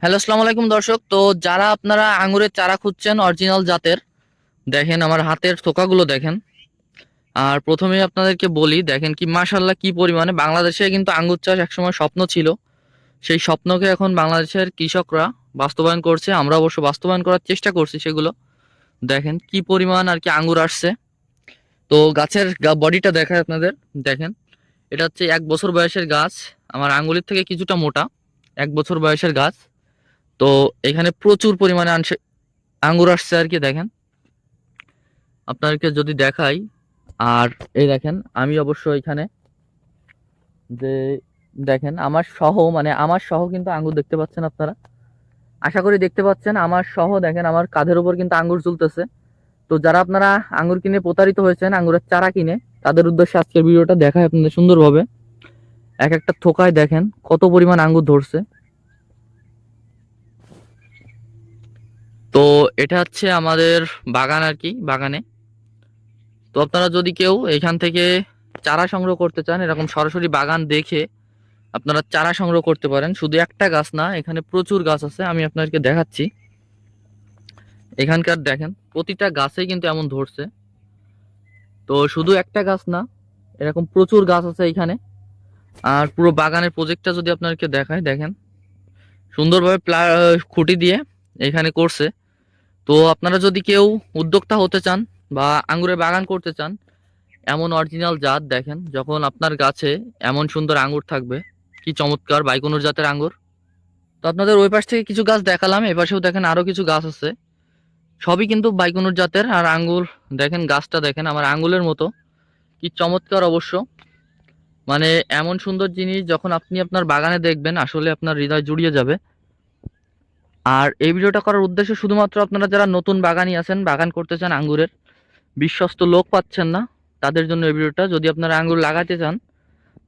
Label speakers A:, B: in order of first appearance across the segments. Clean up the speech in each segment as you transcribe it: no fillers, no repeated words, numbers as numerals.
A: Hello, আসসালামু আলাইকুম দর্শক। তো যারা আপনারা আঙ্গুরের চারা খুঁজছেন অরিজিনাল জাতের, দেখেন আমার হাতের থোকাগুলো দেখেন। আর প্রথমে আপনাদেরকে বলি, দেখেন কি মাশাল্লাহ কি পরিমাণে বাংলাদেশে কিন্তু আঙ্গুর চাষ একসময় স্বপ্ন ছিল। সেই স্বপ্নকে এখন বাংলাদেশের কৃষকরা বাস্তবায়ন করছে, আমরা অবশ্য বাস্তবায়ন করার চেষ্টা করছি সেগুলো। দেখেন কি পরিমাণ আর কি আঙ্গুর আসছে। তো গাছের বডিটা দেখায় আপনাদের, দেখেন এটা হচ্ছে 1 বছর বয়সের গাছ। আমার আঙ্গুলের থেকে কিছুটা মোটা, 1 বছর বয়সের গাছ। তো এখানে প্রচুর পরিমাণে আঙ্গুর আসছে আর কি, দেখেন আপনাদেরকে যদি দেখাই। আর এই দেখেন আমি অবশ্য এখানে যে দেখেন আমার সহ কিন্তু আঙ্গুর দেখতে পাচ্ছেন আপনারা, আশা করি দেখতে পাচ্ছেন। আমার সহ দেখেন আমার কাঁধের উপর কিন্তু আঙ্গুর ঝুলতেছে। তো যারা আপনারা আঙ্গুর কিনে প্রতারিত হয়েছেন আঙ্গুরের চারা কিনে, তাদের উদ্দেশ্যে আজকের ভিডিওটা দেখায় আপনাদের সুন্দরভাবে। এক একটা থোকায় দেখেন কত পরিমাণ আঙ্গুর ধরছে। তো এটা হচ্ছে আমাদের বাগান আর কি, বাগানে। তো আপনারা যদি কেউ এখান থেকে চারা সংগ্রহ করতে চান, এরকম সরাসরি বাগান দেখে আপনারা চারা সংগ্রহ করতে পারেন। শুধু একটা গাছ না, এখানে প্রচুর গাছ আছে, আমি আপনাদেরকে দেখাচ্ছি। এখানকার দেখেন প্রতিটা গাছেই কিন্তু এমন ধরছে। তো শুধু একটা গাছ না, এরকম প্রচুর গাছ আছে এখানে। আর পুরো বাগানের প্রজেক্টটা যদি আপনাদেরকে দেখায়, দেখেন সুন্দরভাবে খুঁটি দিয়ে এখানে করছে। তো আপনারা যদি কেউ উদ্যোক্তা হতে চান বা আঙ্গুরের বাগান করতে চান, এমন অরিজিনাল জাত দেখেন, যখন আপনার গাছে এমন সুন্দর আঙ্গুর থাকবে, কি চমৎকার বাইকনুর জাতের আঙ্গুর। তো আপনাদের ওই পাশ থেকে কিছু গাছ দেখালাম, এ পাশেও দেখেন আরো কিছু গাছ আছে, সবই কিন্তু বাইকনুর জাতের। আর আঙ্গুর দেখেন, গাছটা দেখেন আমার আঙ্গুলের মতো, কি চমৎকার অবশ্য। মানে এমন সুন্দর জিনিস যখন আপনি আপনার বাগানে দেখবেন, আসলে আপনার হৃদয় জুড়িয়ে যাবে। আর এই ভিডিওটা করার উদ্দেশ্য শুধুমাত্র আপনারা যারা নতুন বাগানি আছেন, বাগান করতে চান আঙ্গুরের, বিশ্বস্ত লোক পাচ্ছেন না, তাদের জন্য এই ভিডিওটা। যদি আপনারা আঙ্গুর লাগাতে চান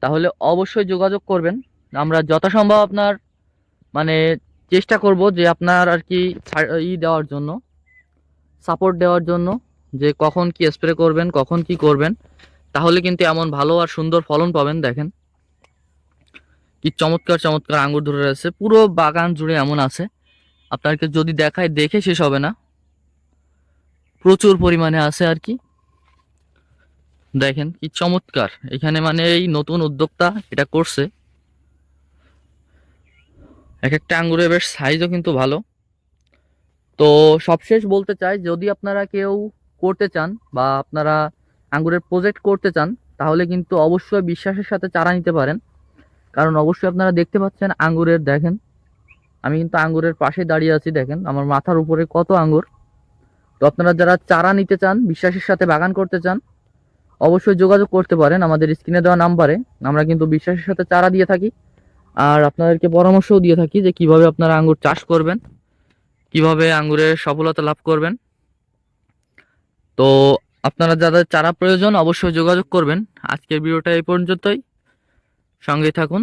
A: তাহলে অবশ্যই যোগাযোগ করবেন। আমরা যথাসম্ভব আপনার মানে চেষ্টা করব যে আপনার আর কি দেওয়ার জন্য, সাপোর্ট দেওয়ার জন্য, যে কখন কি স্প্রে করবেন, কখন কি করবেন, তাহলে কিন্তু এমন ভালো আর সুন্দর ফলন পাবেন। দেখেন কি চমৎকার চমৎকার আঙ্গুর ধরে রয়েছে, পুরো বাগান জুড়ে এমন আছে, আপনাকে যদি দেখায় দেখে শেষ হবে না, প্রচুর পরিমাণে আছে আর কি। দেখেন কি চমৎকার, এখানে মানে এই নতুন উদ্যোক্তা এটা করছে। এক একটা আঙ্গুরের বেশ সাইজও কিন্তু ভালো। তো সবশেষ বলতে চাই, যদি আপনারা কেউ করতে চান বা আপনারা আঙ্গুরের প্রজেক্ট করতে চান, তাহলে কিন্তু অবশ্যই বিশ্বাসের সাথে চারা নিতে পারেন। কারণ অবশ্যই আপনারা দেখতে পাচ্ছেন আঙ্গুরের, দেখেন আমি কিন্তু আঙ্গুরের পাশে দাঁড়িয়ে আছি, দেখেন আমার মাথার উপরে কত আঙ্গুর। তো আপনারা যারা চারা নিতে চান, বিশ্বাসের সাথে বাগান করতে চান, অবশ্যই যোগাযোগ করতে পারেন আমাদের স্ক্রিনে দেওয়া নাম্বারে। আমরা কিন্তু বিশ্বাসের সাথে চারা দিয়ে থাকি, আর আপনাদেরকে পরামর্শও দিয়ে থাকি যে কিভাবে আপনারা আঙ্গুর চাষ করবেন, কিভাবে আঙ্গুরের সফলতা লাভ করবেন। তো আপনারা যাদের চারা প্রয়োজন অবশ্যই যোগাযোগ করবেন। আজকের ভিডিওটা এই পর্যন্তই, সঙ্গেই থাকুন।